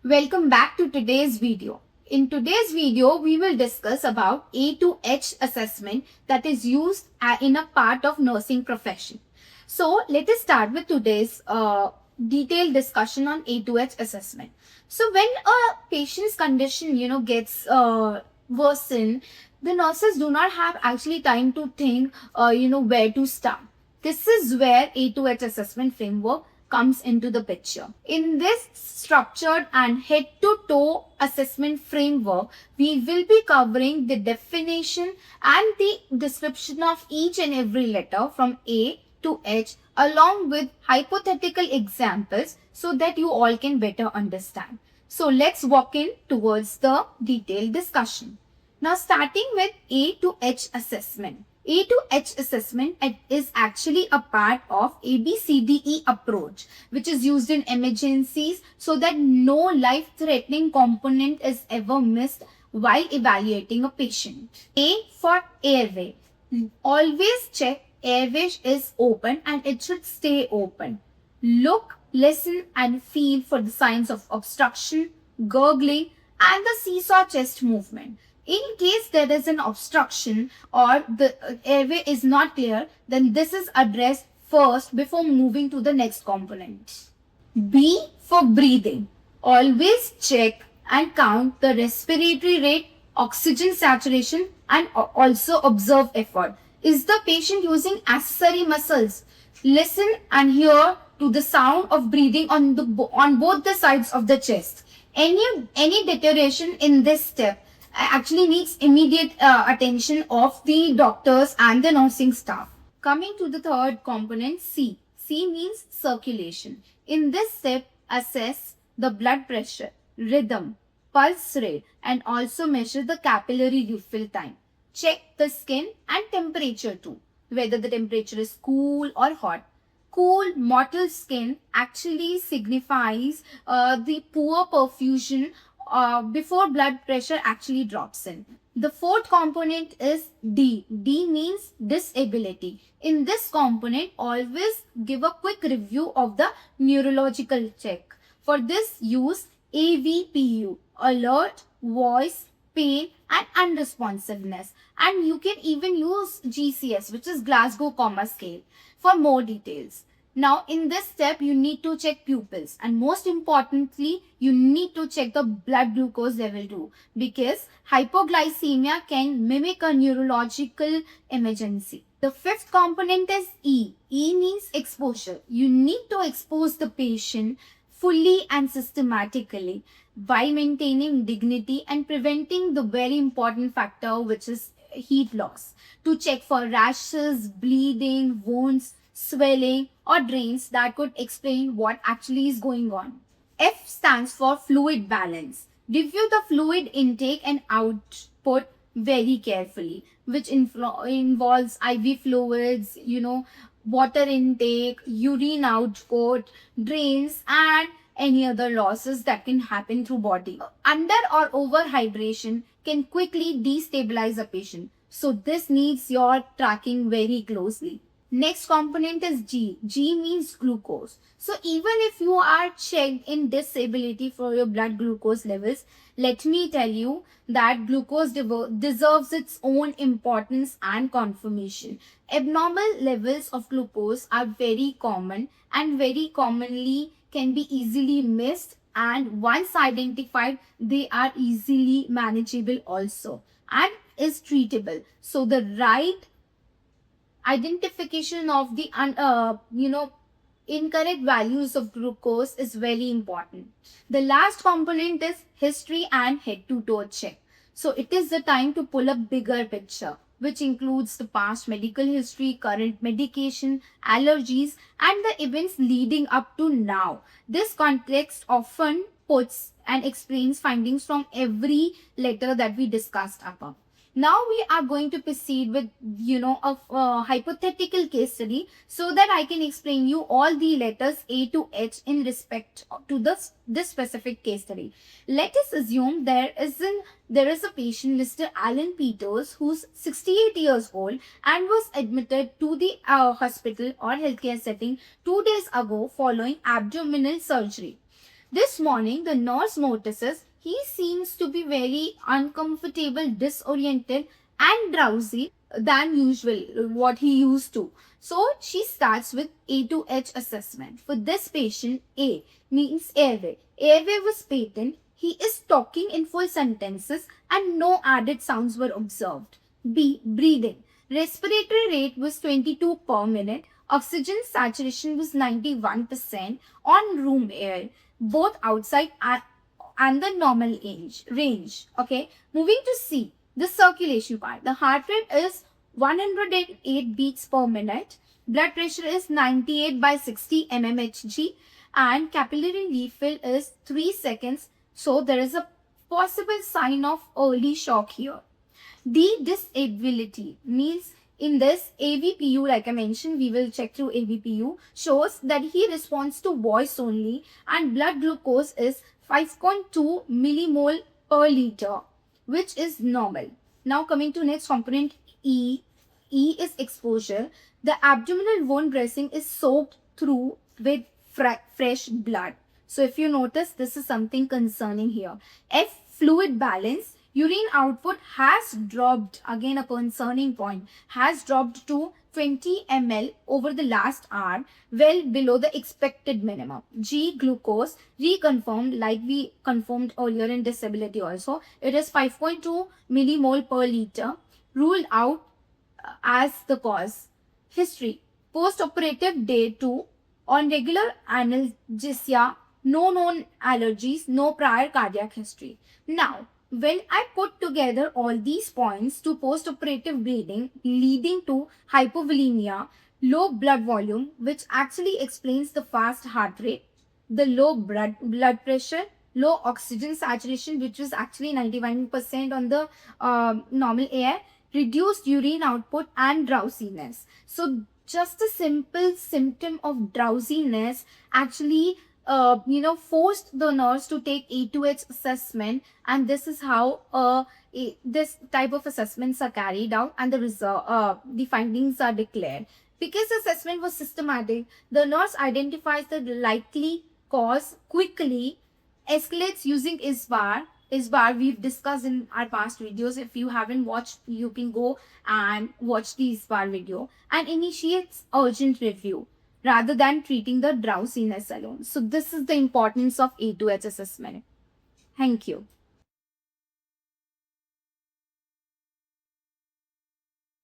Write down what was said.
Welcome back to today's video. In today's video, we will discuss about A to H assessment that is used in a part of nursing profession. So let us start with today's detailed discussion on A to H assessment. So when a patient's condition, gets worsened, the nurses do not have actually time to think, where to start. This is where A to H assessment framework comes into the picture. In this structured and head to toe assessment framework, we will be covering the definition and the description of each and every letter from A to H along with hypothetical examples so that you all can better understand. So let's walk in towards the detailed discussion. Now starting with A to H assessment. A to H assessment is actually a part of ABCDE approach, which is used in emergencies so that no life-threatening component is ever missed while evaluating a patient. A for airway. Always check airway is open and it should stay open. Look, listen and feel for the signs of obstruction, gurgling and the seesaw chest movement. In case there is an obstruction or the airway is not clear, then this is addressed first before moving to the next component. B for breathing. Always check and count the respiratory rate, oxygen saturation and also observe effort. Is the patient using accessory muscles? Listen and hear to the sound of breathing on both the sides of the chest. Any deterioration in this step actually needs immediate attention of the doctors and the nursing staff. Coming to the third component, C. C means circulation. In this step, assess the blood pressure, rhythm, pulse rate and also measure the capillary refill time. Check the skin and temperature too, whether the temperature is cool or hot. Cool, mottled skin actually signifies the poor perfusion before blood pressure actually drops in. The fourth component is D. D means disability. In this component, always give a quick review of the neurological check. For this, use AVPU, alert, voice, pain and unresponsiveness. And you can even use GCS, which is Glasgow Coma Scale, for more details. Now, in this step, you need to check pupils and most importantly, you need to check the blood glucose level too because hypoglycemia can mimic a neurological emergency. The fifth component is E. E means exposure. You need to expose the patient fully and systematically while maintaining dignity and preventing the very important factor which is heat loss. To check for rashes, bleeding, wounds, swelling or drains that could explain what actually is going on. F stands for fluid balance. Review the fluid intake and output very carefully, which involves IV fluids, water intake, urine output, drains and any other losses that can happen through body. Under or over hydration can quickly destabilize a patient. So this needs your tracking very closely. Next component is G. G means glucose. So even if you are checked in disability for your blood glucose levels, let me tell you that glucose deserves its own importance and confirmation. Abnormal levels of glucose are very common and very commonly can be easily missed, and once identified, they are easily manageable also and is treatable. So the right identification of the incorrect values of glucose is very important. The last component is history and head to toe check. So it is the time to pull a bigger picture, which includes the past medical history, current medication, allergies, and the events leading up to now. This context often puts and explains findings from every letter that we discussed above. Now we are going to proceed with, a hypothetical case study so that I can explain you all the letters A to H in respect to this specific case study. Let us assume there is a patient, Mr. Alan Peters, who's 68 years old and was admitted to the hospital or healthcare setting 2 days ago following abdominal surgery. This morning, the nurse notices he seems to be very uncomfortable, disoriented, and drowsy than usual, what he used to. So she starts with A to H assessment. For this patient, A means airway. Airway was patent. He is talking in full sentences and no added sounds were observed. B. Breathing. Respiratory rate was 22 per minute. Oxygen saturation was 91% on room air, both outside and the normal range. Okay, moving to C, the circulation part. The heart rate is 108 beats per minute. Blood pressure is 98 by 60 mmHg and capillary refill is 3 seconds. So there is a possible sign of early shock here. D, disability means in this AVPU, like I mentioned, we will check through AVPU, shows that he responds to voice only and blood glucose is 5.2 millimole per liter, which is normal. Now coming to next component E. E is exposure. The abdominal wound dressing is soaked through with fresh blood. So if you notice, this is something concerning here. F, fluid balance. Urine output has dropped, again a concerning point, has dropped to 20 ml over the last hour, well below the expected minimum. G, glucose, reconfirmed like we confirmed earlier in disability also. It is 5.2 millimole per liter, ruled out as the cause. History, post-operative day 2, on regular analgesia, no known allergies, no prior cardiac history. Now, when I put together all these points to post-operative bleeding leading to hypovolemia, low blood volume, which actually explains the fast heart rate, the low blood pressure, low oxygen saturation, which was actually 91% on the normal air, reduced urine output and drowsiness. So just a simple symptom of drowsiness actually forced the nurse to take A2H assessment, and this is how this type of assessments are carried out and the findings are declared. Because the assessment was systematic, the nurse identifies the likely cause quickly, escalates using ISBAR. ISBAR we've discussed in our past videos. If you haven't watched, you can go and watch the ISBAR video, and initiates urgent review rather than treating the drowsiness alone. So this is the importance of A2H assessment. Thank you.